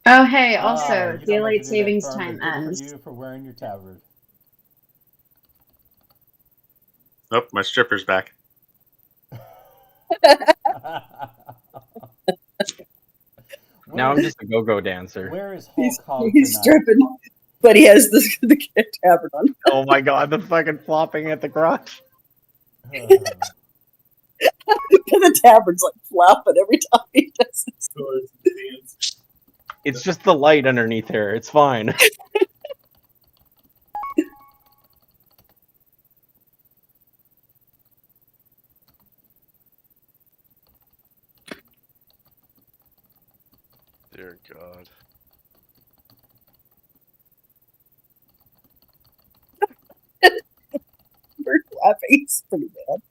Oh, hey, Ah, also, you don't have to daylight do that, savings Carmen. time Good for ends. you for wearing your tabard. Nope, my stripper's back. Now where I'm is just a go-go dancer. where is He's Hulk Hog he's tonight? stripping, but he has the tabard on. Oh my god, the fucking flopping at the crotch. The tabard's like flopping every time he does this. It's just the light underneath here. It's fine. Dear God. We're laughing. It's pretty bad.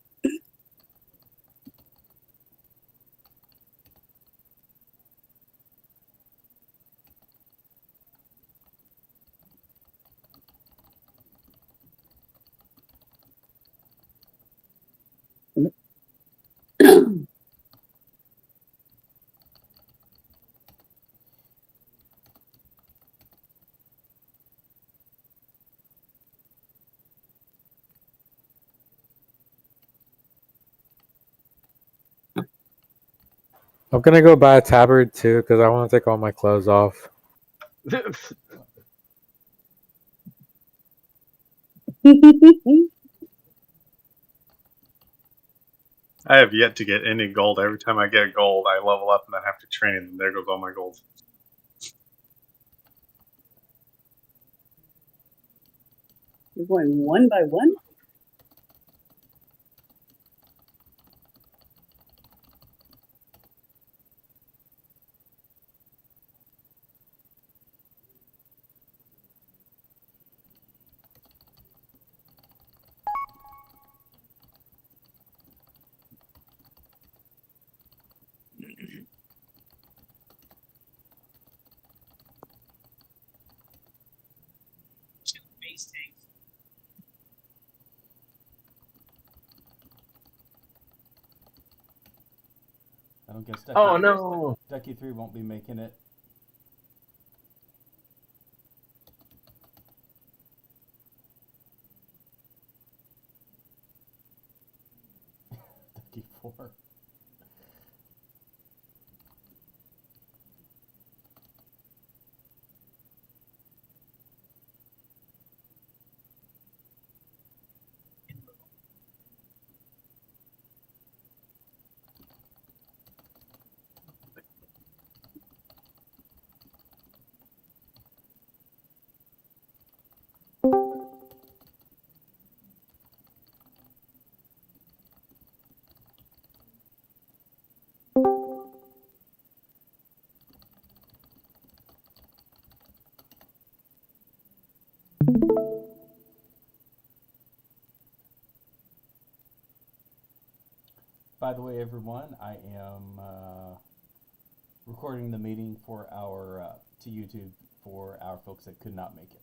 I'm gonna go buy a tabard too because I want to take all my clothes off. I have yet to get any gold. Every time I get gold, I level up and then have to train, and there goes all my gold. You're going one by one? I don't guess Oh no! Ducky 3 won't be making it. Ducky 4. By the way, everyone, I am recording the meeting for our to YouTube for our folks that could not make it.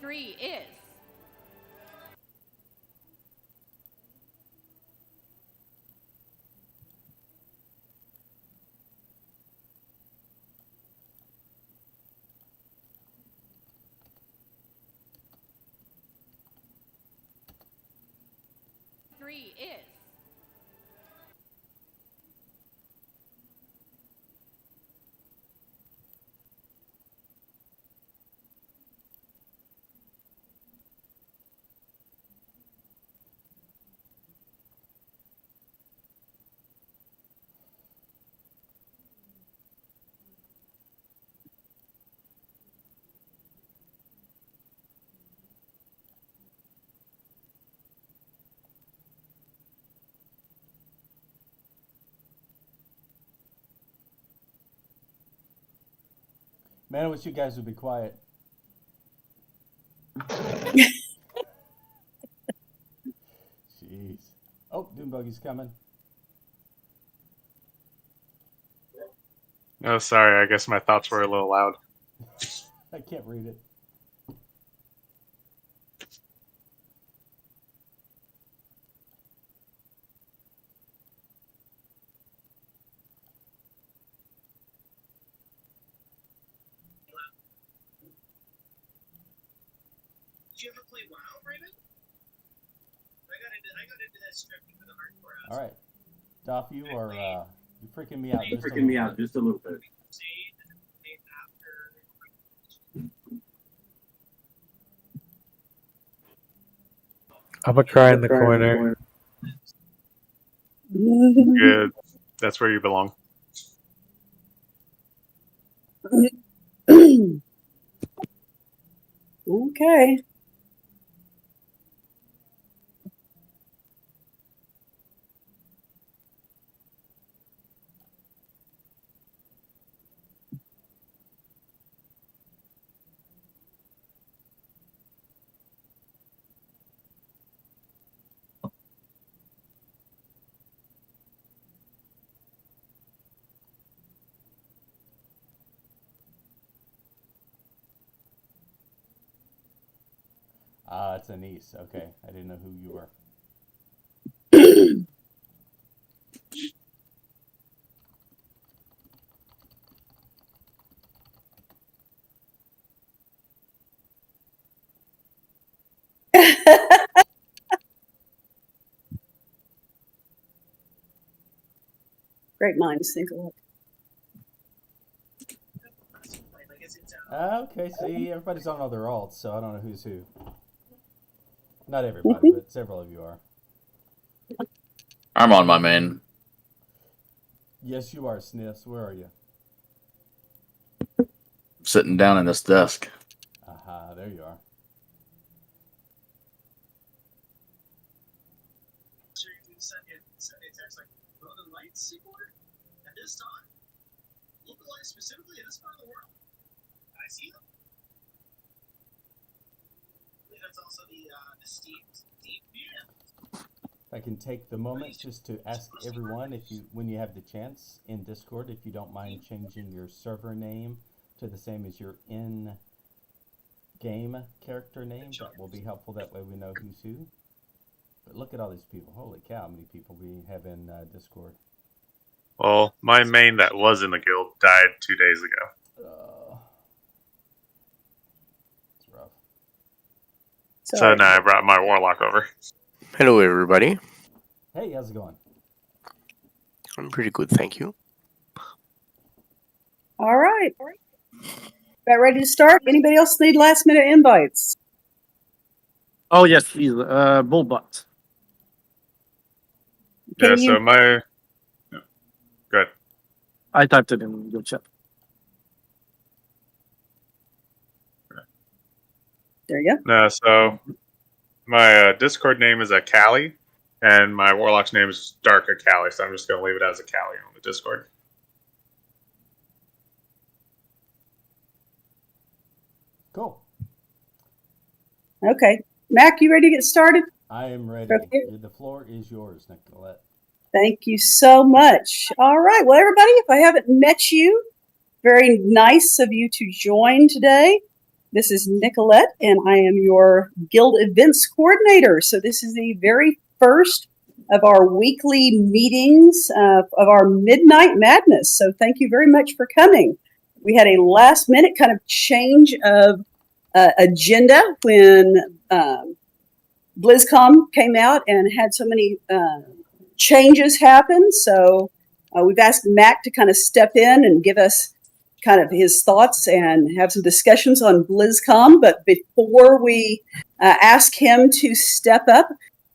Three is. Three is. Man, I wish you guys would be quiet. Jeez. Oh, Doombuggy's coming. Oh, sorry. I guess my thoughts were a little loud. I can't read it. Did you ever play WoW, Raymond? I got into that scripting for the hardcore ass. All right, Doff, you are you're freaking me out. You're Just a freaking me little out bit. just a little bit. Crusade and then played after. I'm gonna cry in the corner. Good. That's where you belong. Okay. It's Anise. Okay, I didn't know who you were. Great minds think alike. I guess it's Okay, see, everybody's on other alts, so I don't know who's who. Not everybody, but several of you are. I'm on my main. Yes, you are, Sniffs. Where are you? Sitting down in this desk. Aha, there you are. sure you send a text like Northern Lights sequel at this time. Localized specifically in this part of the world. I see them. I believe that's also the Steam band. If I can take the moment just to ask everyone, if you, when you have the chance in Discord, if you don't mind changing your server name to the same as your in-game character name, that will be helpful. That way we know who's who. But look at all these people. Holy cow, how many people we have in Discord. Well, my main that was in the guild died 2 days ago. It's rough. So now I brought my warlock over. Hello, everybody. Hey, how's it going? I'm pretty good, thank you. All right. About ready to start? Anybody else need last minute invites? Oh yes, please. Bullbutt. Yeah, Can so you- my... Yeah. Go ahead. I typed it in your chat. There you go. No, so my Discord name is Akali, and my warlock's name is Dark Akali, so I'm just going to leave it as Akali on the Discord. Cool. Okay. Mac, you ready to get started? I am ready. Okay. The floor is yours, Nicolette. Thank you so much. All right. Well, everybody, if I haven't met you, very nice of you to join today. This is Nicolette, and I am your Guild Events Coordinator. So this is the very first of our weekly meetings of our Midnight Madness. So thank you very much for coming. We had a last-minute kind of change of agenda when BlizzCon came out and had so many changes happen. So we've asked Mac to kind of step in and give us kind of his thoughts and have some discussions on BlizzCon. But before we ask him to step up,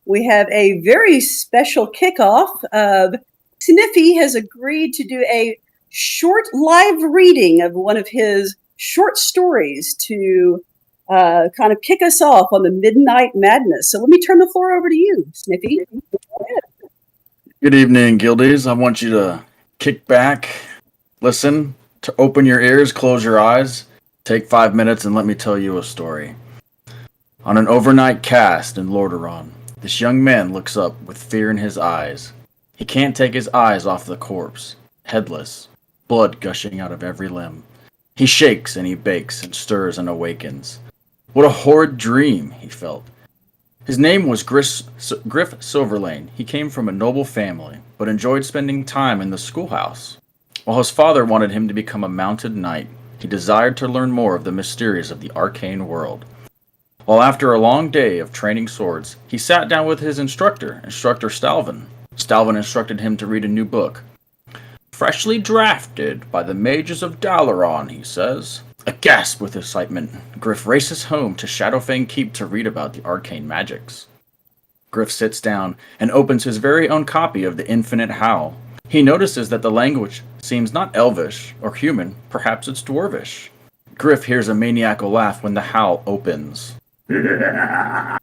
we have a very special kickoff of Sniffy has agreed to do a short live reading of one of his short stories to kind of kick us off on the Midnight Madness. So let me turn the floor over to you, Sniffy. Go ahead. Good evening, Guildies. I want you to kick back, listen, to open your ears, close your eyes, Take 5 minutes and let me tell you a story. On an overnight cast in Lordaeron, this young man looks up with fear in his eyes. He can't take his eyes off the corpse, headless, blood gushing out of every limb. He shakes and he bakes and stirs and awakens. What a horrid dream, he felt. His name was Griff Silverlane. He came from a noble family, but enjoyed spending time in the schoolhouse. While his father wanted him to become a mounted knight, he desired to learn more of the mysteries of the arcane world. While after a long day of training swords, he sat down with his instructor, Instructor Stalvin. Stalvin instructed him to read a new book. Freshly drafted by the mages of Dalaran, he says. Aghast with excitement, Griff races home to Shadowfang Keep to read about the arcane magics. Griff sits down and opens his very own copy of the Infinite Howl. He notices that the language seems not elvish or human, perhaps it's dwarvish. Griff hears a maniacal laugh when the howl opens. And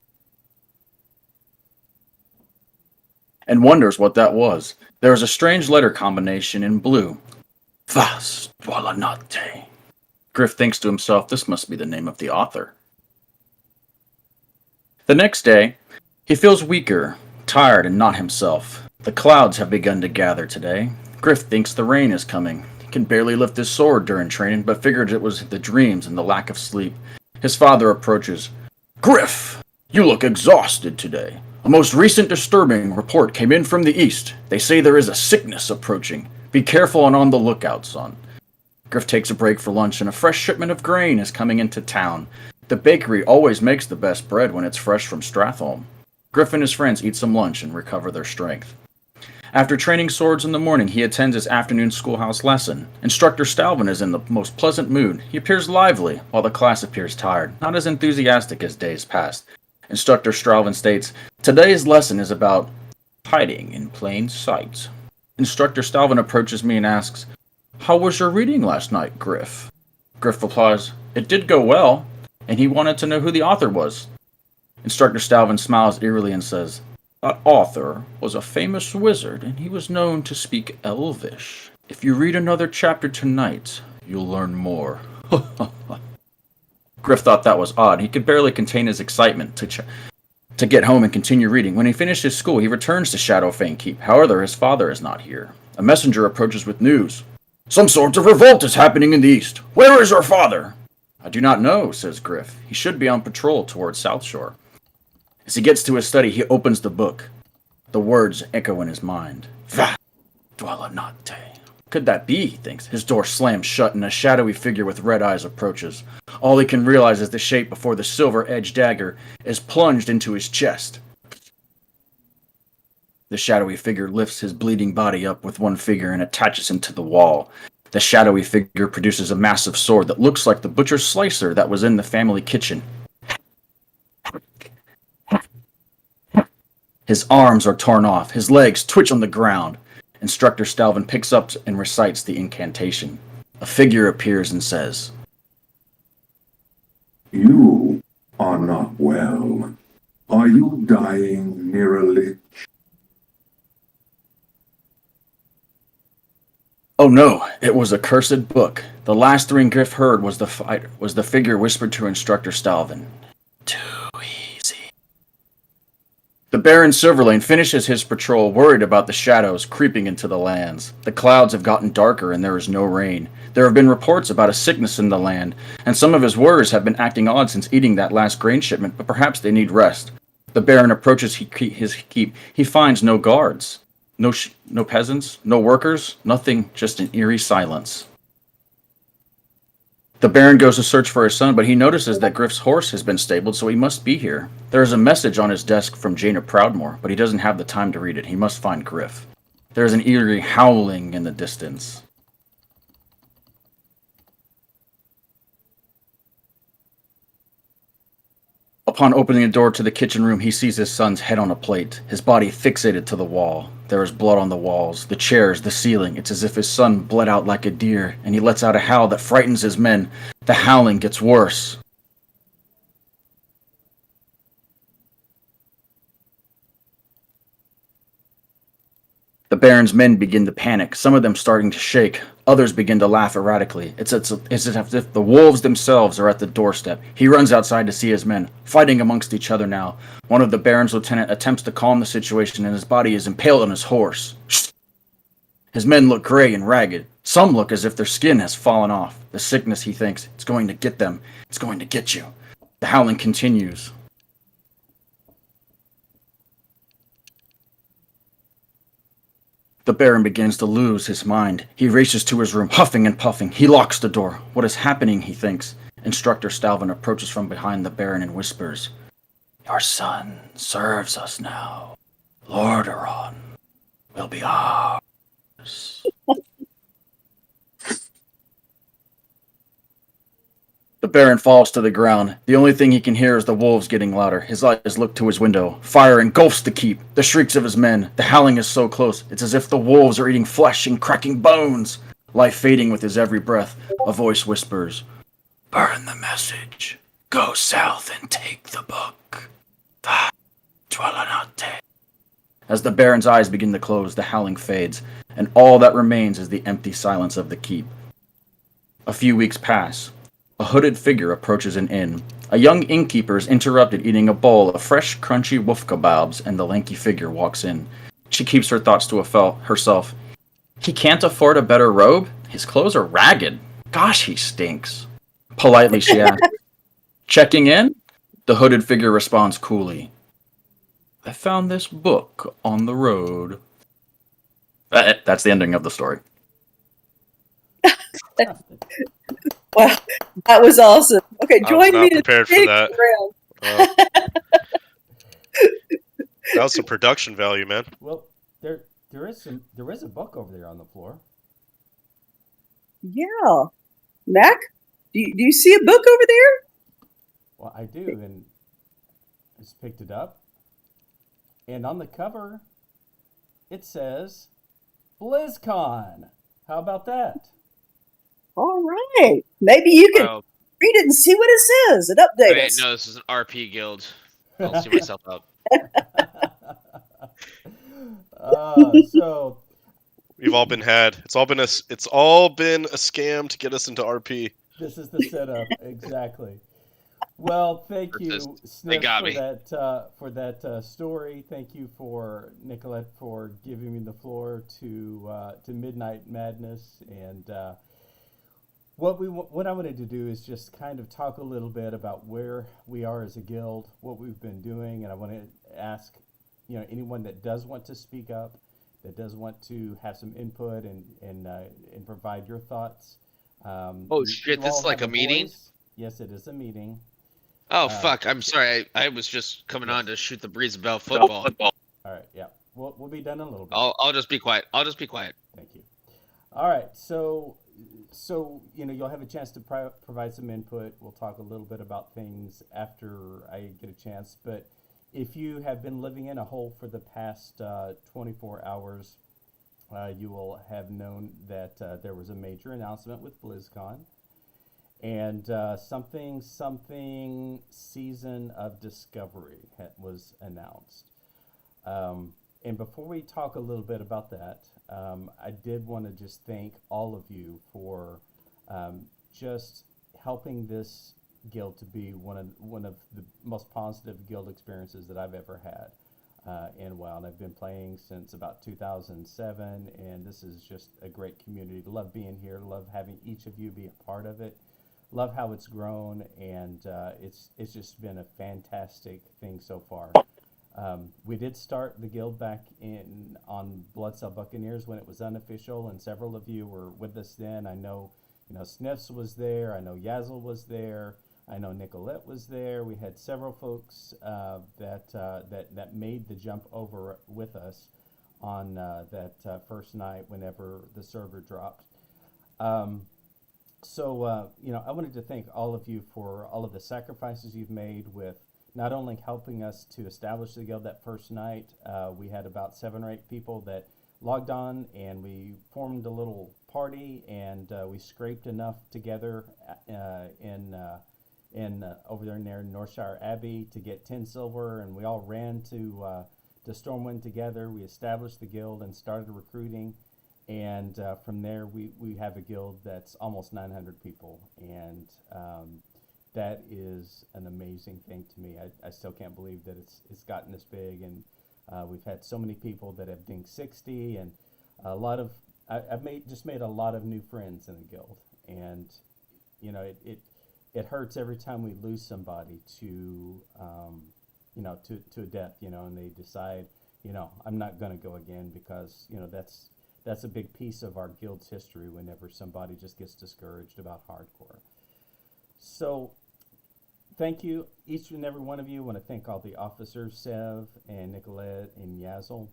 wonders what that was. There is a strange letter combination in blue. Vas Dwalanate. Griff thinks to himself, this must be the name of the author. The next day, he feels weaker, tired, and not himself. The clouds have begun to gather today. Griff thinks the rain is coming. He can barely lift his sword during training, but figured it was the dreams and the lack of sleep. His father approaches. Griff, you look exhausted today. A most recent disturbing report came in from the east. They say there is a sickness approaching. Be careful and on the lookout, son. Griff takes a break for lunch and a fresh shipment of grain is coming into town. The bakery always makes the best bread when it's fresh from Stratholme. Griff and his friends eat some lunch and recover their strength. After training swords in the morning, he attends his afternoon schoolhouse lesson. Instructor Stalvin is in the most pleasant mood. He appears lively, while the class appears tired, not as enthusiastic as days past. Instructor Stalvin states, today's lesson is about hiding in plain sight. Instructor Stalvin approaches me and asks, how was your reading last night, Griff? Griff replies, it did go well, and he wanted to know who the author was. Instructor Stalvin smiles eerily and says, that author was a famous wizard, and he was known to speak Elvish. If you read another chapter tonight, you'll learn more. Griff thought that was odd. He could barely contain his excitement to get home and continue reading. When he finishes school, he returns to Shadowfang Keep. However, his father is not here. A messenger approaches with news. Some sort of revolt is happening in the east. Where is your father? I do not know, says Griff. He should be on patrol towards South Shore. As he gets to his study, he opens the book. The words echo in his mind. Va Dwalanate. Could that be, he thinks. His door slams shut and a shadowy figure with red eyes approaches. All he can realize is the shape before the silver-edged dagger is plunged into his chest. The shadowy figure lifts his bleeding body up with one finger and attaches him to the wall. The shadowy figure produces a massive sword that looks like the butcher's slicer that was in the family kitchen. His arms are torn off. His legs twitch on the ground. Instructor Stalvin picks up and recites the incantation. A figure appears and says, You are not well. Are you dying near a lich? Oh no, it was a cursed book. The last thing Griff heard was the figure whispered to Instructor Stalvin. Too easy. The Baron Silverlane finishes his patrol, worried about the shadows creeping into the lands. The clouds have gotten darker and there is no rain. There have been reports about a sickness in the land, and some of his warriors have been acting odd since eating that last grain shipment, but perhaps they need rest. The Baron approaches his keep. He finds no guards. No peasants, no workers, nothing, just an eerie silence. The Baron goes to search for his son, but he notices that Griff's horse has been stabled, so he must be here. There is a message on his desk from Jaina Proudmoore, but he doesn't have the time to read it. He must find Griff. There is an eerie howling in the distance. Upon opening the door to the kitchen room, he sees his son's head on a plate, his body fixated to the wall. There is blood on the walls, the chairs, the ceiling. It's as if his son bled out like a deer, and he lets out a howl that frightens his men. The howling gets worse. The Baron's men begin to panic, some of them starting to shake. Others begin to laugh erratically. It's as if the wolves themselves are at the doorstep. He runs outside to see his men, fighting amongst each other now. One of the Baron's lieutenant attempts to calm the situation, and his body is impaled on his horse. His men look gray and ragged. Some look as if their skin has fallen off. The sickness, he thinks, it's going to get them. It's going to get you. The howling continues. The Baron begins to lose his mind. He races to his room, huffing and puffing. He locks the door. What is happening, he thinks. Instructor Stalvin approaches from behind the Baron and whispers, "Your son serves us now. Lordaeron will be ours." The Baron falls to the ground. The only thing he can hear is the wolves getting louder. His eyes look to his window. Fire engulfs the keep. The shrieks of his men. The howling is so close. It's as if the wolves are eating flesh and cracking bones. Life fading with his every breath. A voice whispers, "Burn the message. Go south and take the book." As the Baron's eyes begin to close, the howling fades, and all that remains is the empty silence of the keep. A few weeks pass. A hooded figure approaches an inn. A young innkeeper is interrupted eating a bowl of fresh, crunchy wolf kebabs, and the lanky figure walks in. She keeps her thoughts to herself. He can't afford a better robe? His clothes are ragged. Gosh, he stinks. Politely, she asks, "Checking in?" The hooded figure responds coolly, "I found this book on the road." That's the ending of the story. Wow, that was awesome. Okay, I join was me not in prepared for big that. round. That was some production value, man. Well, there is a book over there on the floor. Yeah, Mac, do you see a book over there? Well, I do, and I just picked it up. And on the cover, it says BlizzCon. How about that? All right, maybe you can Well, read it and see what it says and I update didn't us. know this was an RP guild. I'll see myself up. So We've all been had. It's all been a scam to get us into RP. this is the setup, exactly. Well, thank you, They Sniff, got for that story. Thank you for Nicolette for giving me the floor to Midnight Madness. And what I wanted to do is just kind of talk a little bit about where we are as a guild, what we've been doing, and I want to ask, anyone that does want to speak up, that does want to have some input and provide your thoughts. Oh shit! This is like a meeting. Yes, it is a meeting. Oh fuck! I'm sorry. I was just coming on to shoot the breeze about football. All right, yeah, we'll be done in a little bit. I'll just be quiet. I'll just be quiet. Thank you. All right, so you'll have a chance to provide some input. We'll talk a little bit about things after I get a chance. But if you have been living in a hole for the past 24 hours, you will have known that there was a major announcement with BlizzCon. And something Season of Discovery was announced. And before we talk a little bit about that, I did want to just thank all of you for just helping this guild to be one of the most positive guild experiences that I've ever had in WoW. And I've been playing since about 2007, and this is just a great community. Love being here. Love having each of you be a part of it. Love how it's grown, and it's just been a fantastic thing so far. We did start the guild back on Bloodcell Buccaneers when it was unofficial, and several of you were with us then. I know, Sniffs was there. I know Yazzle was there. I know Nicolette was there. We had several folks that made the jump over with us on that first night whenever the server dropped. So, I wanted to thank all of you for all of the sacrifices you've made with not only helping us to establish the guild that first night. We had about 7 or 8 people that logged on, and we formed a little party, and we scraped enough together in over there near Northshire Abbey to get 10 silver, and we all ran to Stormwind together. We established the guild and started recruiting. And from there, we have a guild that's almost 900 people, and that is an amazing thing to me. I still can't believe that it's gotten this big, and we've had so many people that have dinged 60, and a lot of I've made a lot of new friends in the guild, and you know it hurts every time we lose somebody to to a death, and they decide, I'm not going to go again, because that's a big piece of our guild's history whenever somebody just gets discouraged about hardcore. So thank you, each and every one of you. I want to thank all the officers, Sev and Nicolette and Yazel.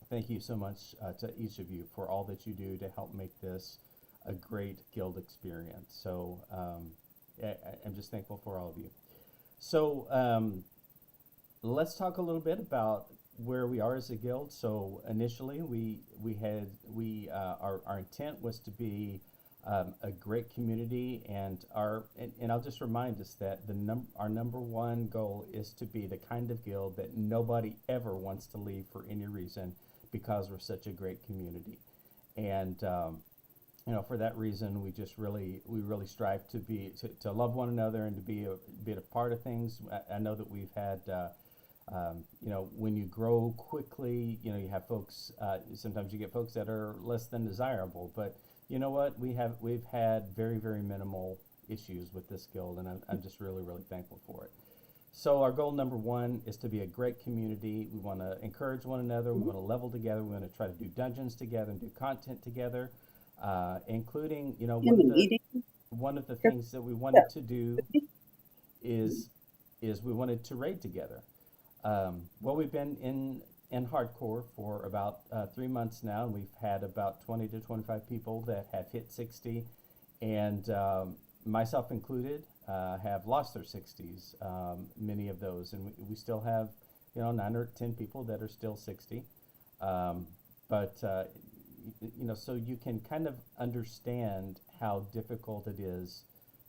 Thank you so much to each of you for all that you do to help make this a great guild experience. So I'm just thankful for all of you. So let's talk a little bit about where we are as a guild. So initially, our intent was to be a great community, and I'll just remind us that our number one goal is to be the kind of guild that nobody ever wants to leave for any reason, because we're such a great community. And for that reason, we really strive to love one another and to be a part of things. I know that we've had when you grow quickly, you have folks, sometimes you get folks that are less than desirable, but you know what, we've had very, very minimal issues with this guild, and I'm just really, really thankful for it. So our goal number one is to be a great community. We want to encourage one another. We want to level together. We want to try to do dungeons together and do content together, including, one of the things that we wanted to do is we wanted to raid together. We've been in hardcore for about 3 months now, and we've had about 20 to 25 people that have hit 60, and myself included, have lost their 60s, many of those, and we still have 9 or 10 people that are still 60, so you can kind of understand how difficult it is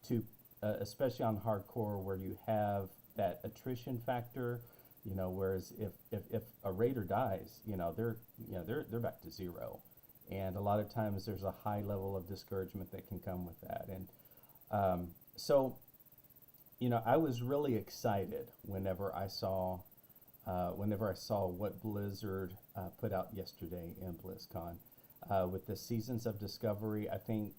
to, especially on hardcore, where you have that attrition factor. Whereas if a raider dies, they're back to zero, and a lot of times there's a high level of discouragement that can come with that. And I was really excited whenever I saw what Blizzard put out yesterday in BlizzCon with the Seasons of Discovery. I think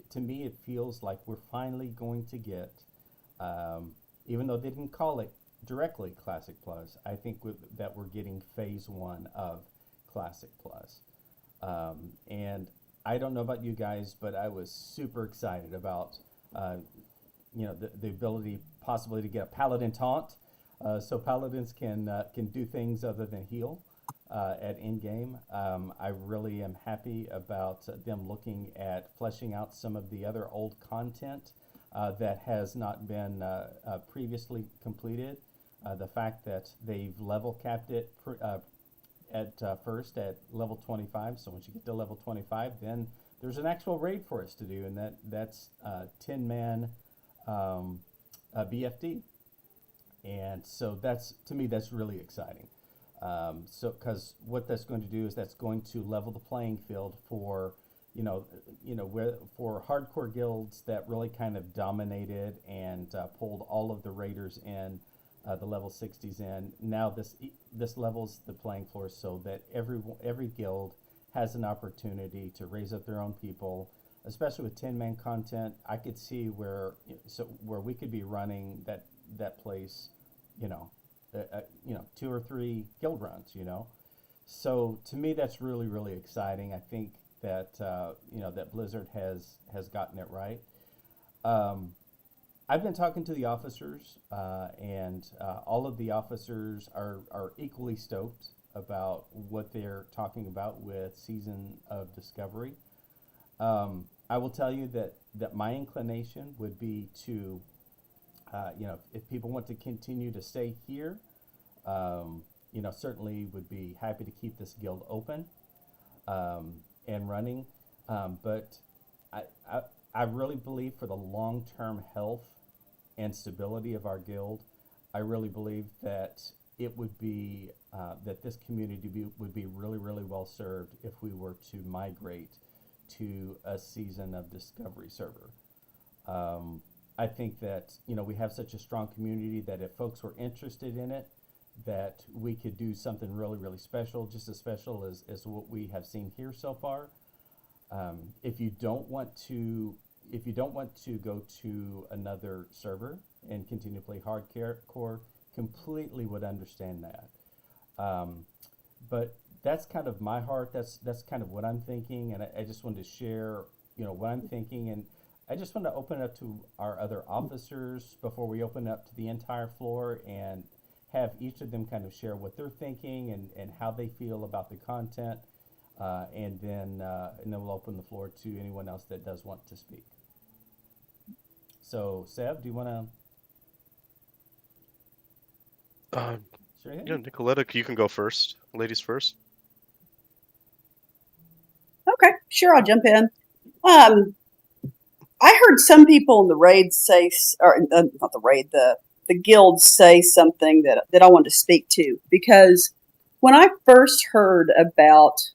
to me it feels like we're finally going to get, even though they didn't call it directly Classic Plus, I think that we're getting phase 1 of Classic Plus. And I don't know about you guys, but I was super excited about the ability possibly to get a Paladin taunt, so Paladins can do things other than heal at end game. I really am happy about them looking at fleshing out some of the other old content that has not been previously completed. The fact that they've level capped it first at level 25. So once you get to level 25, then there's an actual raid for us to do, and that's 10-man BFD. And so to me, that's really exciting. Because what that's going to do is that's going to level the playing field for for hardcore guilds that really kind of dominated and pulled all of the raiders in. The level 60s in. Now this levels the playing floor so that every guild has an opportunity to raise up their own people, especially with 10-man content. I could see where we could be running that place, 2 or 3 guild runs, So to me, that's really, really exciting. I think that that Blizzard has gotten it right. I've been talking to the officers, and all of the officers are equally stoked about what they're talking about with Season of Discovery. I will tell you that my inclination would be to, if people want to continue to stay here, certainly would be happy to keep this guild open and running. But I really believe for the long-term health and stability of our guild, I really believe that it would be that this community would be really, really well served if we were to migrate to a season of Discovery server. I think that, you know, we have such a strong community that if folks were interested in it, that we could do something really, really special, just as special as what we have seen here so far. If you don't want to go to another server and continue to play hardcore, completely would understand that. But that's kind of my heart. That's kind of what I'm thinking, and I just wanted to share, you know, what I'm thinking, and I just want to open it up to our other officers before we open up to the entire floor and have each of them kind of share what they're thinking and how they feel about the content, and then we'll open the floor to anyone else that does want to speak. So, Seb, do you want to? Sure. Yeah, Nicoletta, you can go first. Ladies first. Okay, sure, I'll jump in. I heard some people in the raid say, or not the raid, the guild say something that I wanted to speak to, because when I first heard about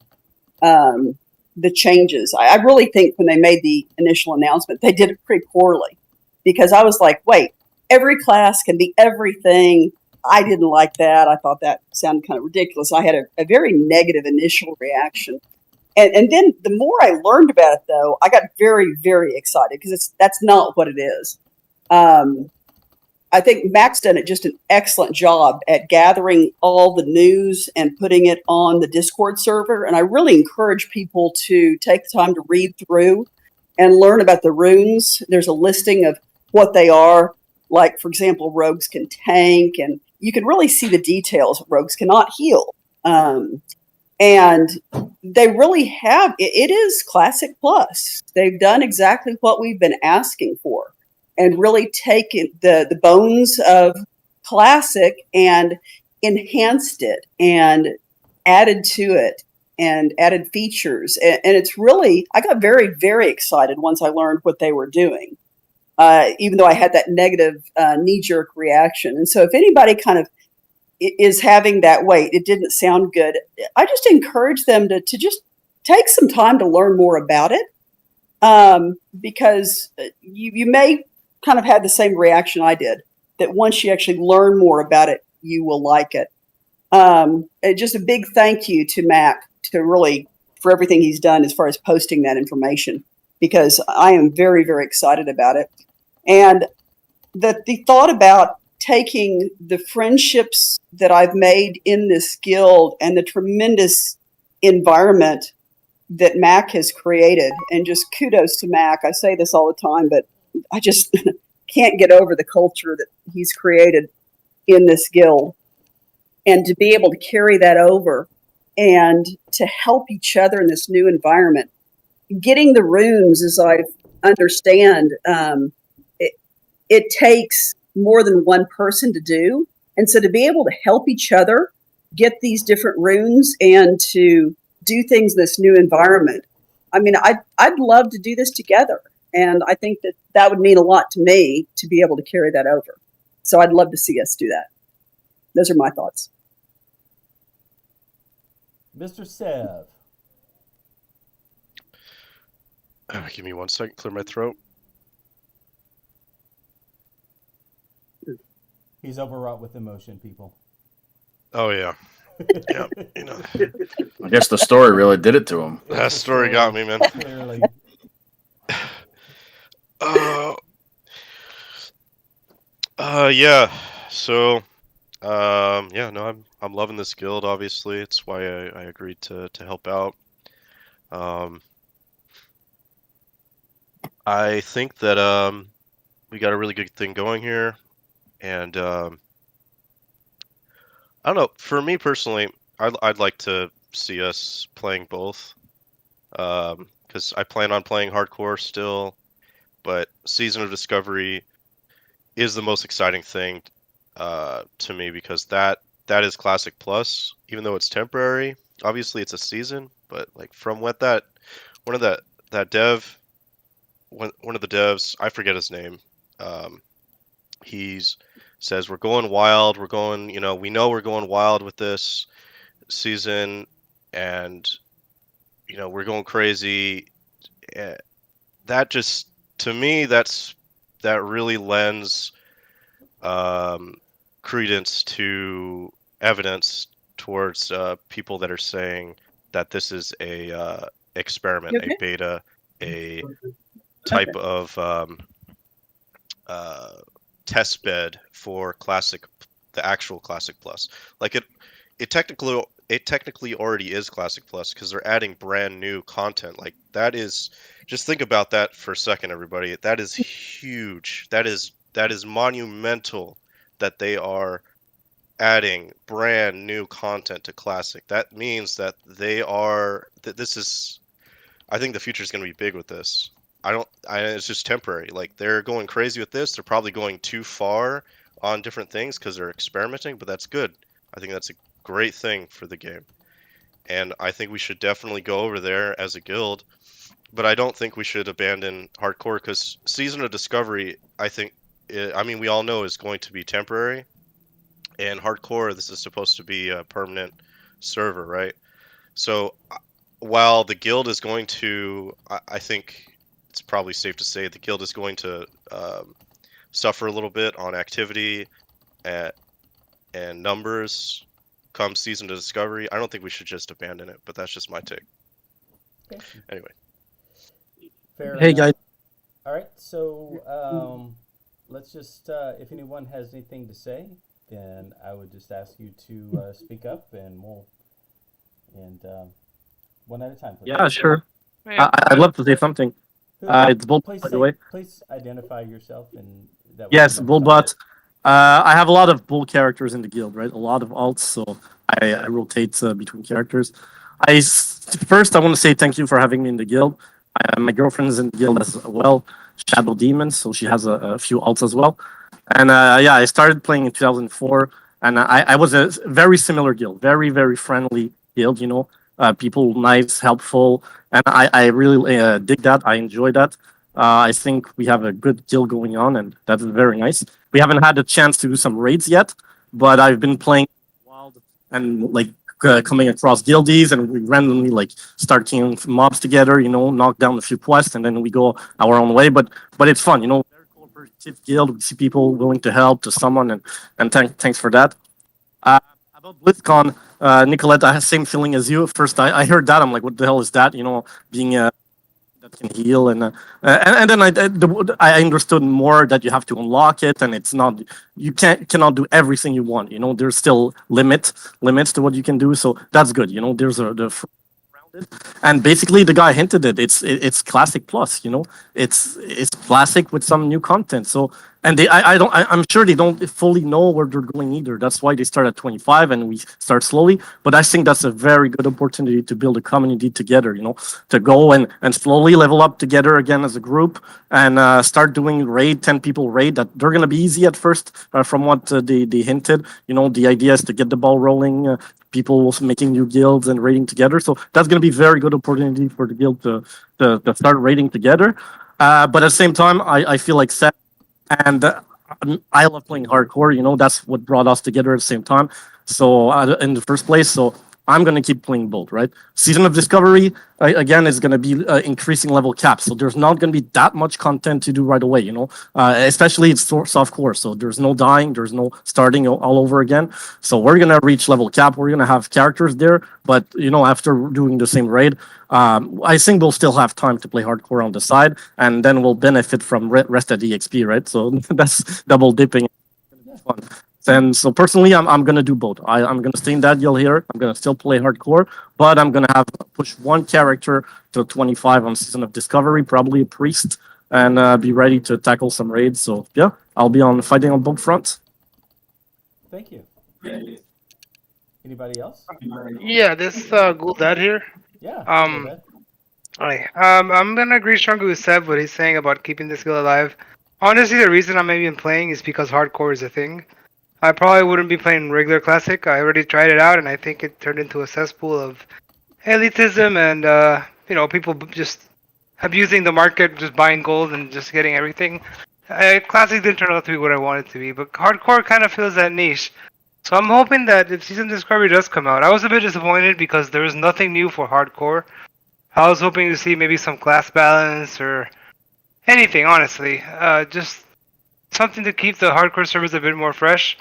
the changes, I really think when they made the initial announcement, they did it pretty poorly, because I was like, wait, every class can be everything. I didn't like that. I thought that sounded kind of ridiculous. I had a very negative initial reaction. And then the more I learned about it, though, I got very, very excited, because that's not what it is. I think Mac's done just an excellent job at gathering all the news and putting it on the Discord server. And I really encourage people to take the time to read through and learn about the runes. There's a listing of what they are. Like, for example, rogues can tank, and you can really see the details. Rogues cannot heal. And they really have, it is Classic Plus. They've done exactly what we've been asking for, and really taken the bones of Classic and enhanced it and added to it and added features. And it's really, I got very, very excited once I learned what they were doing, even though I had that negative knee-jerk reaction. And so if anybody kind of is having that, wait, it didn't sound good, I just encourage them to just take some time to learn more about it, because you may kind of have the same reaction I did, that once you actually learn more about it, you will like it. And just a big thank you to Mac for everything he's done as far as posting that information, because I am very, very excited about it. And the thought about taking the friendships that I've made in this guild and the tremendous environment that Mac has created, and just kudos to Mac. I say this all the time, but I just can't get over the culture that he's created in this guild. And to be able to carry that over and to help each other in this new environment, getting the runes, as I understand, it takes more than one person to do. And so to be able to help each other get these different runes and to do things in this new environment, I mean, I'd love to do this together. And I think that would mean a lot to me to be able to carry that over. So I'd love to see us do that. Those are my thoughts. Mr. Sev. Give me 1 second, clear my throat. He's overwrought with emotion, people. Oh yeah, yeah. You know, I guess the story really did it to him. that story got me, man. Clearly. Yeah. So, yeah. No, I'm loving this guild. Obviously, it's why I agreed to help out. I think that we got a really good thing going here. And I don't know. For me personally, I'd like to see us playing both, because I plan on playing hardcore still, but Season of Discovery is the most exciting thing to me, because that is Classic Plus, even though it's temporary. Obviously, it's a season, but like from what one of the devs, I forget his name. He's says we're going wild, we're going, we know we're going wild with this season, and we're going crazy. That just, to me, that really lends credence to evidence towards people that are saying that this is a experiment, Okay. a beta, a type of test bed for the actual Classic Plus. Like it technically already is Classic Plus because they're adding brand new content. Like that is, just think about that for a second, everybody. That is huge. That is monumental that they are adding brand new content to Classic. That means that this is, I think the future is going to be big with this. It's just temporary. Like they're going crazy with this. They're probably going too far on different things because they're experimenting, but that's good. I think that's a great thing for the game. And I think we should definitely go over there as a guild, but I don't think we should abandon hardcore because Season of Discovery, we all know is going to be temporary, and hardcore, this is supposed to be a permanent server, right? So while the guild is going to, I think it's probably safe to say the guild is going to suffer a little bit on activity and numbers come Season of Discovery. I don't think we should just abandon it, but that's just my take. Okay. Anyway. Fair Hey, enough. guys. All right, so let's just, if anyone has anything to say, then I would just ask you to speak up, and one at a time, please. Yeah, sure. I'd love to say something. It's Bull, by the way. Please identify yourself and that. Yes, Bullbot. I have a lot of bull characters in the guild, right? A lot of alts, so I rotate between characters. First, I want to say thank you for having me in the guild. My girlfriend is in the guild as well, Shadow Demon, so she has a few alts as well. And I started playing in 2004, and I was a very similar guild, very, very friendly guild, people nice, helpful, and I really dig that. I enjoy that. I think we have a good guild going on, and that's very nice. We haven't had a chance to do some raids yet, but I've been playing wild and coming across guildies, and we randomly start killing mobs together, knock down a few quests, and then we go our own way. But it's fun, very cooperative guild. We see people willing to help, to someone, and thanks for that. About BlizzCon, Nicolette, I had the same feeling as you. First, I heard that, I'm like, what the hell is that? Being that can heal, and then I understood more that you have to unlock it, and it's not, you cannot do everything you want. There's still limits to what you can do, so that's good. There's and basically the guy hinted it. It's Classic Plus. It's Classic with some new content. So, and I'm sure they don't fully know where they're going either. That's why they start at 25 and we start slowly. But I think that's a very good opportunity to build a community together. To go and slowly level up together again as a group, and start doing 10 people raid. That they're gonna be easy at first, from what they hinted. The idea is to get the ball rolling. People also making new guilds and raiding together. So that's going to be a very good opportunity for the guild to start raiding together. But at the same time, I feel like Seth and I love playing hardcore. That's what brought us together at the same time. So in the first place, so I'm going to keep playing both, right? Season of Discovery, again, is going to be increasing level cap. So there's not going to be that much content to do right away, especially it's softcore. So there's no dying, there's no starting all over again. So we're going to reach level cap. We're going to have characters there. But, after doing the same raid, I think we'll still have time to play hardcore on the side. And then we'll benefit from rest of the XP, right? So that's double dipping. It's going to be fun. And so personally, I'm going to do both. I'm going to stay in that guild here. I'm going to still play hardcore, but I'm going to push one character to 25 on Season of Discovery, probably a priest, and be ready to tackle some raids. So yeah, I'll be fighting on both fronts. Thank you. Anybody else? Yeah, this Gul'Dad here. Yeah. Hi. I'm gonna agree strongly with Seb what he's saying about keeping this guild alive. Honestly, the reason I'm even playing is because hardcore is a thing. I probably wouldn't be playing regular Classic. I already tried it out, and I think it turned into a cesspool of elitism and people just abusing the market, just buying gold and just getting everything. Classic didn't turn out to be what I wanted it to be, but hardcore kind of fills that niche. So I'm hoping that if Season Discovery does come out, I was a bit disappointed because there was nothing new for hardcore. I was hoping to see maybe some class balance or anything, honestly. Just something to keep the hardcore servers a bit more fresh.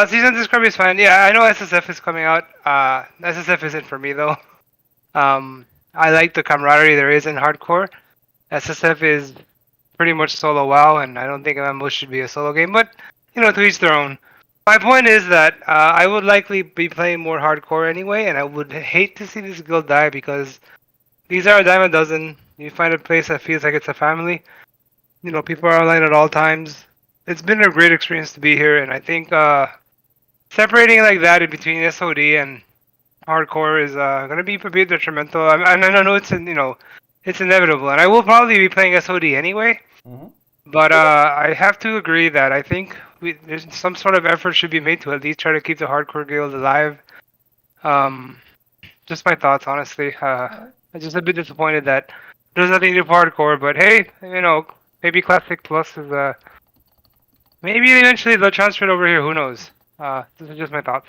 Season Discovery is fine. Yeah, I know SSF is coming out. SSF isn't for me though. I like the camaraderie there is in hardcore. SSF is pretty much solo WoW, and I don't think MMO should be a solo game, but you know, to each their own. My point is that I would likely be playing more hardcore anyway, and I would hate to see this guild die because these are a dime a dozen. You find a place that feels like it's a family. You know, people are online at all times. It's been a great experience to be here, and I think separating like that in between SOD and hardcore is going to be a bit detrimental. And I know it's it's inevitable, and I will probably be playing SOD anyway. But I have to agree that I think there's some sort of effort should be made to at least try to keep the hardcore guild alive. Just my thoughts, honestly. I'm just a bit disappointed that there's nothing new for hardcore, but hey, maybe Classic Plus is maybe eventually they'll transfer it over here. Who knows? This is just my thoughts.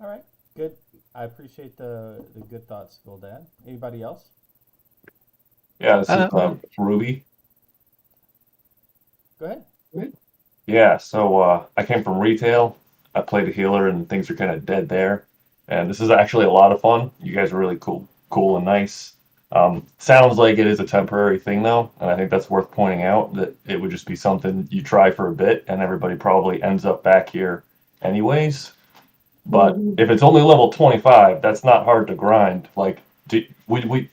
All right, good. I appreciate the good thoughts, Gul'dan. Anybody else? Yeah, this is Ruby. Go ahead. Yeah, so I came from retail. I played a healer, and things are kind of dead there. And this is actually a lot of fun. You guys are really cool and nice. Sounds like it is a temporary thing, though, and I think that's worth pointing out that it would just be something you try for a bit, and everybody probably ends up back here anyways. But if it's only level 25, that's not hard to grind. Like, would we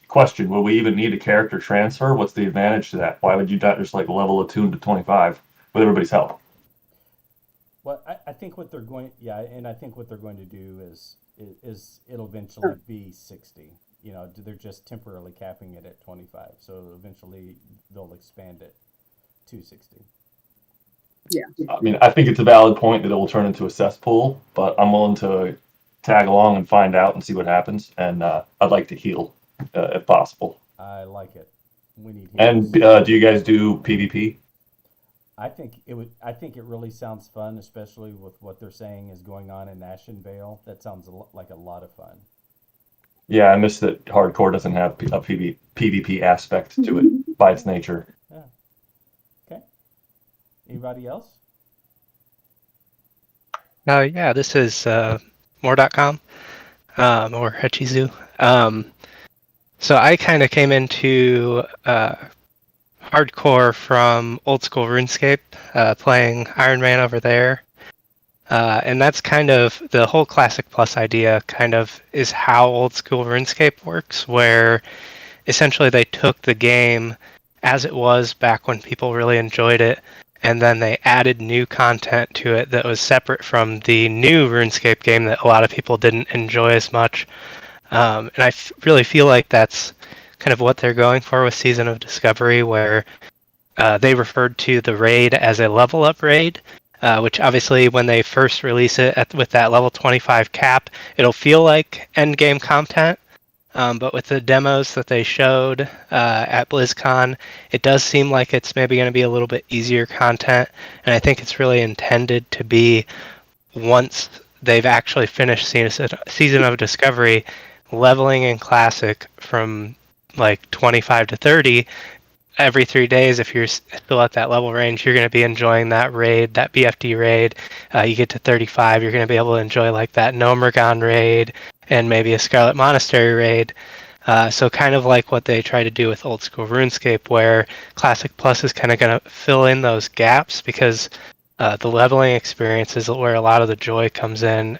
even need a character transfer? What's the advantage to that? Why would you not just like level a tune to 25 with everybody's help? Well, I think what they're going, and I think what they're going to do is it'll eventually be 60. You know, they're just temporarily capping it at 25. So eventually they'll expand it to 60. Yeah. I mean, I think it's a valid point that it will turn into a cesspool, but I'm willing to tag along and find out and see what happens. And I'd like to heal if possible. I like it. We need heals. And do you guys do PvP? I think it really sounds fun, especially with what they're saying is going on in Ashen Vale. That sounds like a lot of fun. Yeah, I miss that hardcore doesn't have a PvP aspect to it by its nature. Yeah. Okay. Anybody else? Yeah, this is more.com or Hachizu. So I kind of came into hardcore from old school RuneScape, playing Iron Man over there. And that's kind of the whole Classic Plus idea kind of is how old school RuneScape works, where essentially they took the game as it was back when people really enjoyed it, and then they added new content to it that was separate from the new RuneScape game that a lot of people didn't enjoy as much. And I really feel like that's kind of what they're going for with Season of Discovery, where they referred to the raid as a level up raid, which obviously when they first release it with that level 25 cap, it'll feel like endgame content. But with the demos that they showed at BlizzCon, it does seem like it's maybe going to be a little bit easier content. And I think it's really intended to be, once they've actually finished Season of Discovery, leveling in Classic from like 25 to 30 every 3 days. If you're still at that level range, you're going to be enjoying that raid, that BFD raid. You get to 35, you're going to be able to enjoy like that Nomergon raid and maybe a Scarlet Monastery raid. So kind of like what they try to do with old school RuneScape, where Classic Plus is kind of going to fill in those gaps, because the leveling experience is where a lot of the joy comes in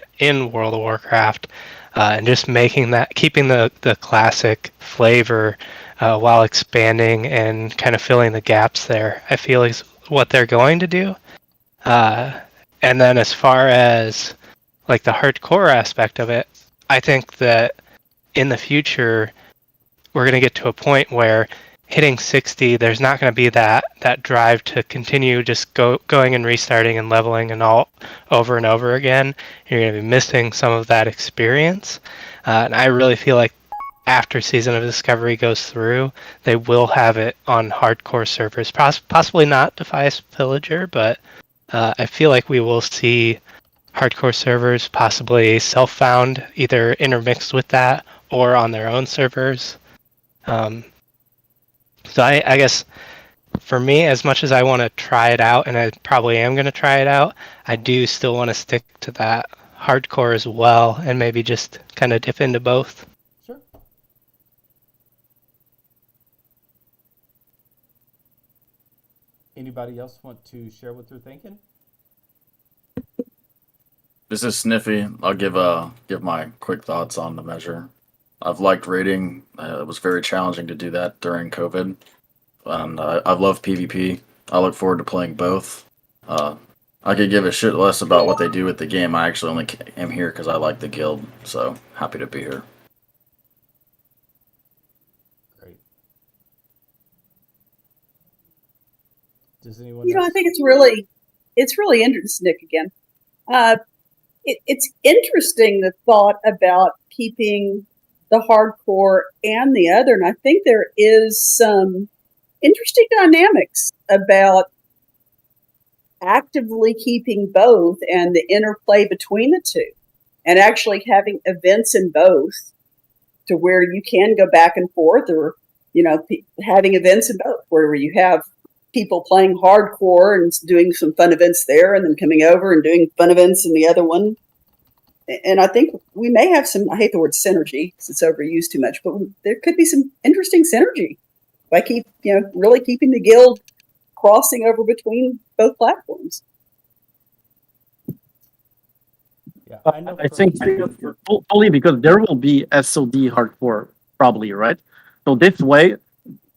World of Warcraft. And just keeping the classic flavor while expanding and kind of filling the gaps there, I feel is what they're going to do. And then as far as like the hardcore aspect of it, I think that in the future we're going to get to a point where hitting 60, there's not going to be that drive to continue just going and restarting and leveling and all over and over again. You're going to be missing some of that experience. And I really feel like after Season of Discovery goes through, they will have it on hardcore servers. Possibly not Defias Pillager, but I feel like we will see hardcore servers, possibly self-found, either intermixed with that or on their own servers. So I guess for me, as much as I want to try it out, and I probably am going to try it out, I do still want to stick to that hardcore as well, and maybe just kind of dip into both. Sure. Anybody else want to share what they're thinking? This is Sniffy. I'll give my quick thoughts on the measure. I've liked raiding. It was very challenging to do that during COVID, and I love PvP. I look forward to playing both. I could give a shit less about what they do with the game. I actually only am here because I like the guild, so happy to be here. Great. Does anyone? You know, I else? think it's really interesting, Nick, again. It's interesting, the thought about keeping the hardcore and the other, and I think there is some interesting dynamics about actively keeping both and the interplay between the two, and actually having events in both to where you can go back and forth, or having events in both where you have people playing hardcore and doing some fun events there, and then coming over and doing fun events in the other one. And I think we may have some, I hate the word synergy because it's overused too much, but there could be some interesting synergy by really keeping the guild crossing over between both platforms. Yeah, I think only because there will be SOD hardcore probably, right? So this way,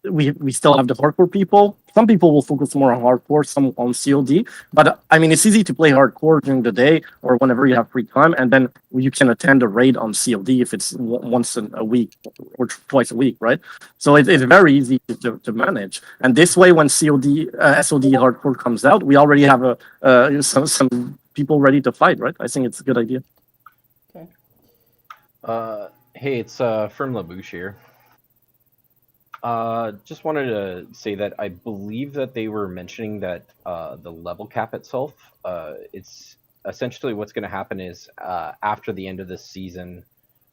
we still have the hardcore people. Some people will focus more on hardcore, some on COD. But I mean, it's easy to play hardcore during the day or whenever you have free time, and then you can attend a raid on COD if it's once a week or twice a week, right? So it's very easy to manage. And this way, when SOD hardcore comes out, we already have some people ready to fight, right? I think it's a good idea. Okay. Hey, it's Firm LaBouche here. Just wanted to say that I believe that they were mentioning that the level cap itself, it's essentially what's going to happen is after the end of the season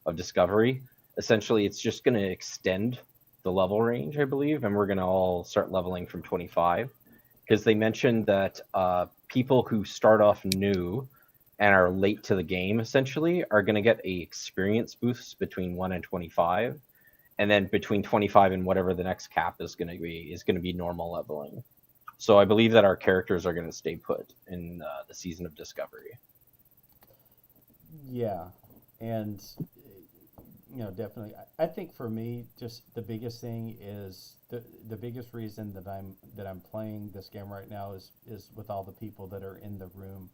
of Discovery, essentially it's just going to extend the level range, I believe, and we're going to all start leveling from 25. Because they mentioned that people who start off new and are late to the game, essentially, are going to get a experience boost between 1 and 25. And then between 25 and whatever the next cap is going to be normal leveling. So I believe that our characters are going to stay put in the season of Discovery. Yeah, and definitely. I think for me, just the biggest thing is the biggest reason that I'm playing this game right now is with all the people that are in the room,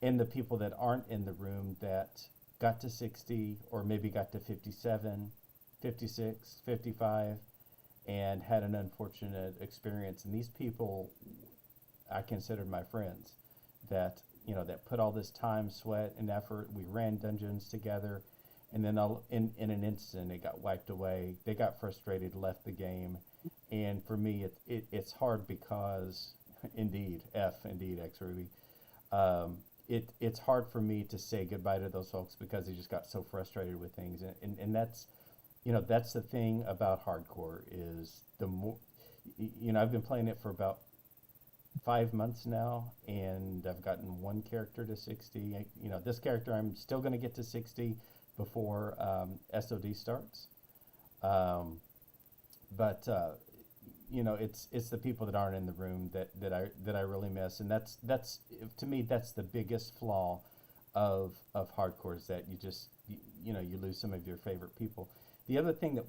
and the people that aren't in the room that got to 60 or maybe got to 57. 56, 55, and had an unfortunate experience. And these people, I considered my friends, that put all this time, sweat, and effort. We ran dungeons together, and then in an instant, it got wiped away. They got frustrated, left the game, and for me, it's hard because, indeed, X-Ruby. It's hard for me to say goodbye to those folks because they just got so frustrated with things, and that's. That's the thing about hardcore is the more, I've been playing it for about 5 months now, and I've gotten one character to 60. This character I'm still going to get to 60 before SOD starts. But it's the people that aren't in the room that I really miss, and that's to me that's the biggest flaw of hardcore is that you lose some of your favorite people. The other thing that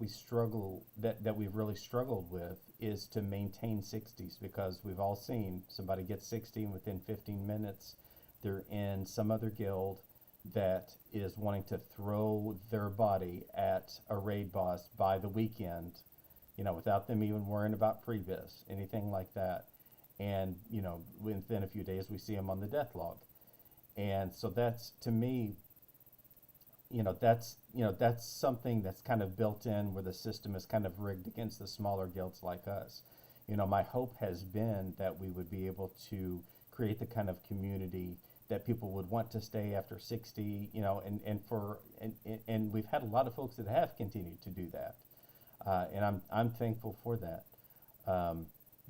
we've really struggled with is to maintain 60s, because we've all seen somebody get 60 and within 15 minutes they're in some other guild that is wanting to throw their body at a raid boss by the weekend, without them even worrying about previs, anything like that. And, within a few days we see them on the death log. And so that's, to me, that's something that's kind of built in where the system is kind of rigged against the smaller guilds like us. My hope has been that we would be able to create the kind of community that people would want to stay after 60, and we've had a lot of folks that have continued to do that, and I'm thankful for that.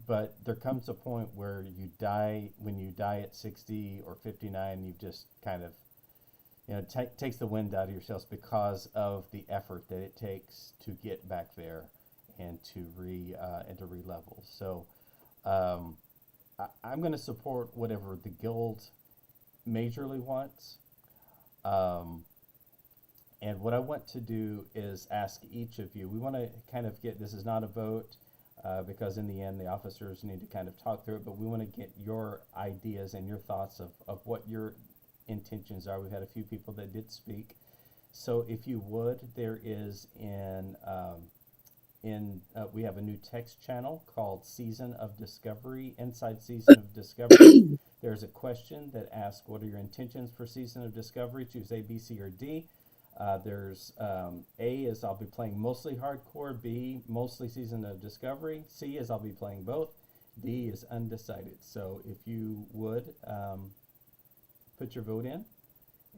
But there comes a point where when you die at 60 or 59, you've just kind of, takes the wind out of yourselves because of the effort that it takes to get back there and to re-level. So I'm going to support whatever the guild majorly wants. And what I want to do is ask each of you, we want to kind of this is not a vote, because in the end the officers need to kind of talk through it, but we want to get your ideas and your thoughts of what your intentions are. We've had a few people that did speak. So if you would, there is we have a new text channel called Season of Discovery. Inside Season of Discovery, there's a question that asks, what are your intentions for Season of Discovery? Choose A, B, C, or D. There's A is I'll be playing mostly hardcore, B, mostly Season of Discovery, C is I'll be playing both, D is undecided. So if you would put your vote in,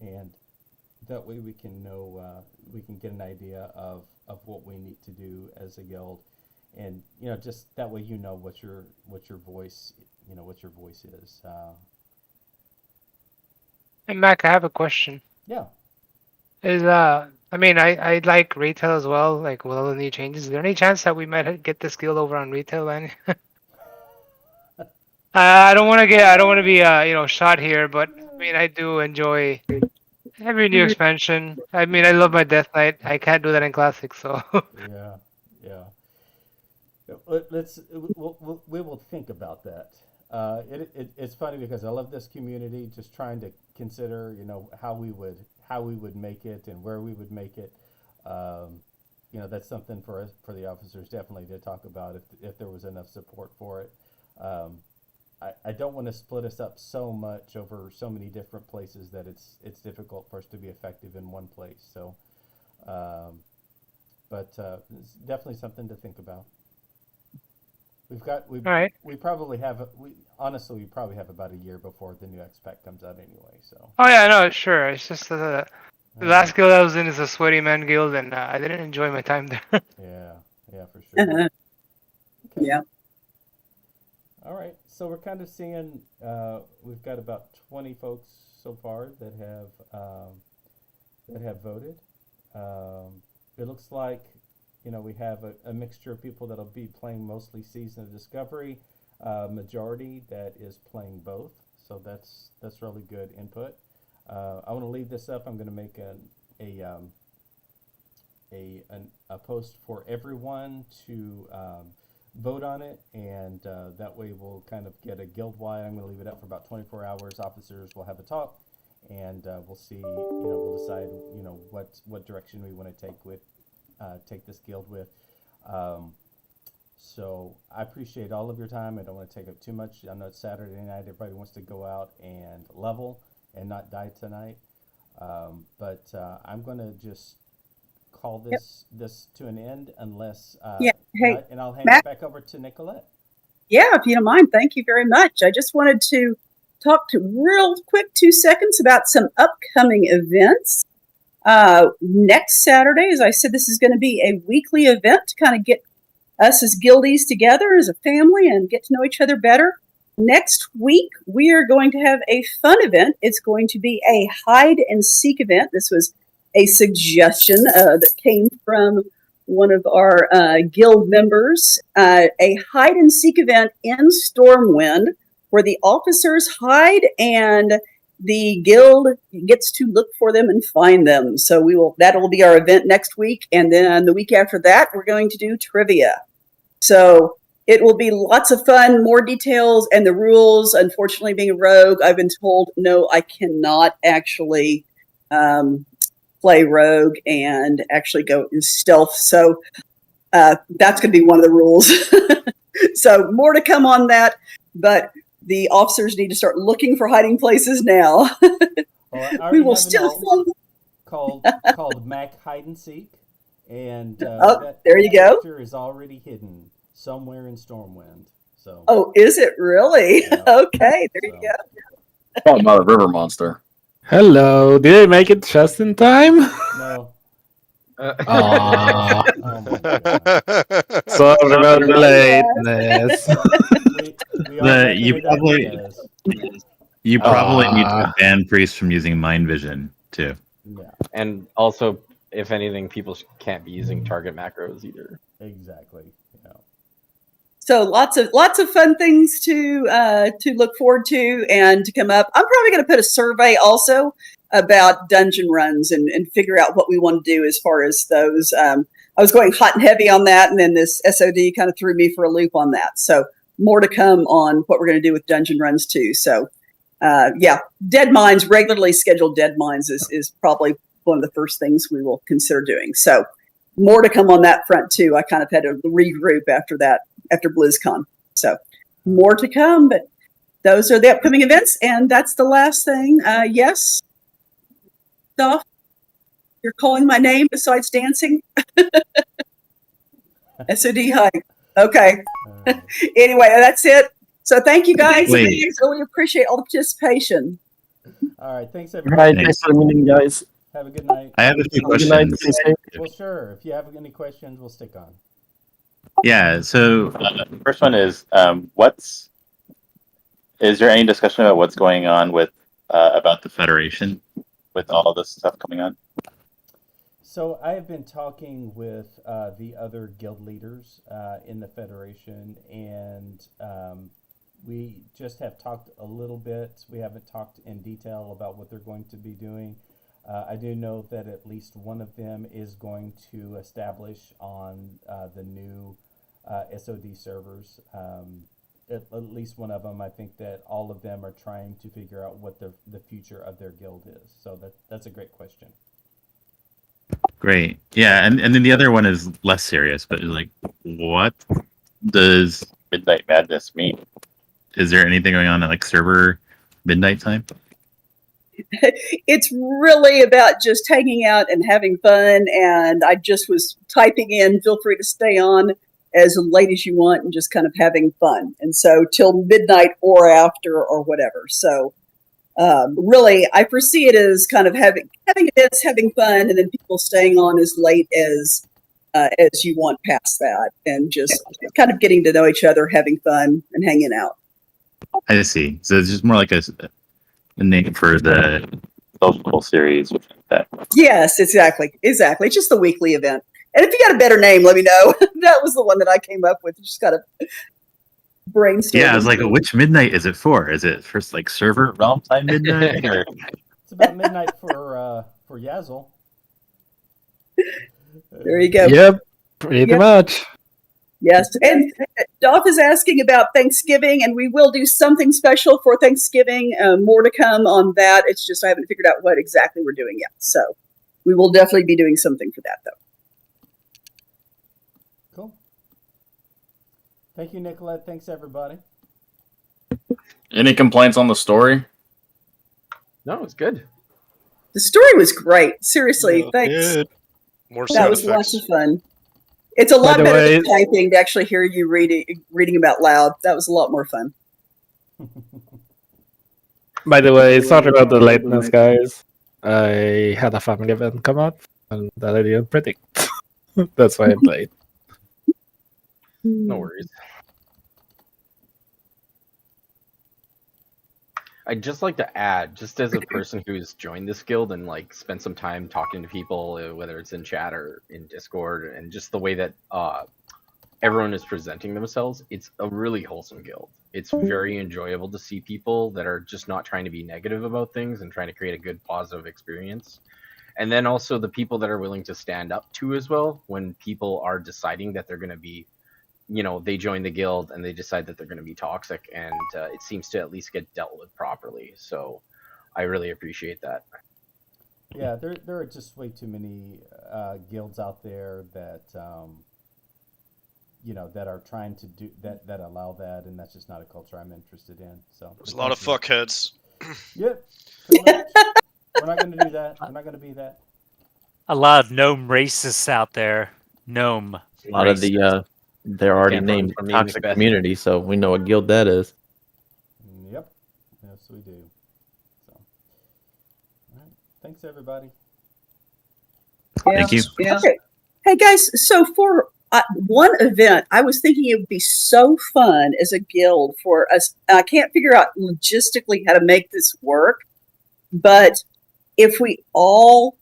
and that way we can know, we can get an idea of what we need to do as a guild, and just that way what your voice is. Hey Mac, I have a question. Yeah. I like retail as well, like with all the new changes. Is there any chance that we might get this guild over on retail, man? I don't want to be shot here, but I do enjoy every new expansion. I love my Death Knight. I can't do that in Classic, so. Yeah. We will think about that. It's funny because I love this community. Just trying to consider, how we would make it and where we would make it. That's something for the officers definitely to talk about if there was enough support for it. I don't want to split us up so much over so many different places that it's difficult for us to be effective in one place. So, but it's definitely something to think about. All right. We probably have about a year before the new X-Pack comes out anyway. So. Oh yeah, no, sure. It's just the last guild I was in is a Sweaty Man guild, and I didn't enjoy my time there. Yeah, for sure. Okay. Yeah. All right, so we're kind of seeing we've got about 20 folks so far that have voted. It looks like we have a mixture of people that'll be playing mostly Season of Discovery, majority that is playing both. So that's really good input. I want to leave this up. I'm going to make a post for everyone to vote on it, and that way we'll kind of get a guild-wide. I'm going to leave it up for about 24 hours. Officers will have a talk, and we'll see. We'll decide. What direction we want to take this guild with. So I appreciate all of your time. I don't want to take up too much. I know it's Saturday night. Everybody wants to go out and level and not die tonight. But I'm going to just call this to an end unless Hey, and I'll hand Matt? it back over to Nicolette. Yeah, if you don't mind, thank you very much. I just wanted to talk to real quick 2 seconds about some upcoming events. Next Saturday, as I said, this is going to be a weekly event to kind of get us as guildies together as a family and get to know each other better. Next week, we are going to have a fun event. It's going to be a hide and seek event. This was a suggestion that came from one of our guild members. A hide and seek event in Stormwind where the officers hide and the guild gets to look for them and find them. So that will be our event next week. And then the week after that, we're going to do trivia. So it will be lots of fun, more details, and the rules. Unfortunately, being a rogue, I've been told, no, I cannot actually play rogue and actually go in stealth. So that's going to be one of the rules. So more to come on that. But the officers need to start looking for hiding places now. Well, We will still follow. called Mac Hide and Seek, and there you go. character is already hidden somewhere in Stormwind. So Oh, is it really? Yeah. Okay, there you go. Oh, not a river monster. Hello, did I make it just in time? no. Aw. Oh my God. Sorry about the lateness. We all You made probably ideas. you probably need Ah. to ban Priest from using Mind Vision too. Yeah, And also, if anything, people can't be using target macros either. exactly. Yeah. So lots of fun things to look forward to and to come up. I'm probably going to put a survey also about dungeon runs and figure out what we want to do as far as those. I was going hot and heavy on that, and then this SOD kind of threw me for a loop on that. So more to come on what we're going to do with dungeon runs too. So yeah, Dead Mines, regularly scheduled Dead Mines is probably one of the first things we will consider doing. So more to come on that front too. I kind of had to regroup after BlizzCon. So more to come, but those are the upcoming events, and that's the last thing. Yes, Dolph, you're calling my name besides dancing. SOD hi. Okay. Anyway, that's it. So thank you guys. Wait. We appreciate all the participation. All right. Thanks, All everybody. right, thanks for the meeting, guys. Have a good night. I have a few Good night. questions. Stay safe. Well, sure. If you have any questions, we'll stick on. Yeah. So the first one is, is there any discussion about what's going on with about the Federation with all this stuff coming on? So I have been talking with the other guild leaders in the Federation, and we just have talked a little bit. We haven't talked in detail about what they're going to be doing. I do know that at least one of them is going to establish on the new SOD servers. At least one of them. I think that all of them are trying to figure out what the future of their guild is. So that's a great question. Great. Yeah, and then the other one is less serious, but like, what does Midnight Madness mean? Is there anything going on at like server midnight time? It's really about just hanging out and having fun. And I just was typing in, feel free to stay on as late as you want and just kind of having fun. And so till midnight or after or whatever. So really, I foresee it as kind of having events, having fun, and then people staying on as late as you want past that, and just kind of getting to know each other, having fun, and hanging out. I see. So it's just more like a name for the social series. That. Yes, exactly. It's just the weekly event. And if you got a better name, let me know. That was the one that I came up with. Just got to brainstorm. Yeah, I was like, which midnight is it for? Is it first like server realm time midnight? Or? It's about midnight for Yazzle. There you go. Yep, pretty much. Yes, and Dolph is asking about Thanksgiving, and we will do something special for Thanksgiving. More to come on that. It's just I haven't figured out what exactly we're doing yet. So we will definitely be doing something for that, though. Cool. Thank you, Nicolette. Thanks, everybody. Any complaints on the story? No, it's good. The story was great. Seriously, Yeah, thanks. good. More That sound was effects. lots of fun. It's a lot the better way- than typing to actually hear you reading about loud. That was a lot more fun. By the way, sorry about the lateness, guys. I had a family event come up, and that I didn't predict. That's why I'm late. No worries. I'd just like to add, just as a person who's joined this guild and like spent some time talking to people, whether it's in chat or in Discord, and just the way that everyone is presenting themselves, it's a really wholesome guild. It's very enjoyable to see people that are just not trying to be negative about things and trying to create a good positive experience. And then also the people that are willing to stand up to as well when people are deciding that they're going to be, you know, they join the guild and they decide that they're going to be toxic, and it seems to at least get dealt with properly. So I really appreciate that. Yeah, there are just way too many guilds out there that that are trying to do that allow that, and that's just not a culture I'm interested in. So There's a lot of fuckheads. Yep. pretty much. We're not going to do that. We're not going to be that. a lot of gnome racists out there. Gnome. A lot of the they're already Can't run named from me, toxic Macbeth. community, so we know what guild that is. Yep. Yes, we do. So, all right. Thanks, everybody. Thank you. Yeah. Okay. Hey guys, so for one event, I was thinking it would be so fun as a guild for us. I can't figure out logistically how to make this work, but if we all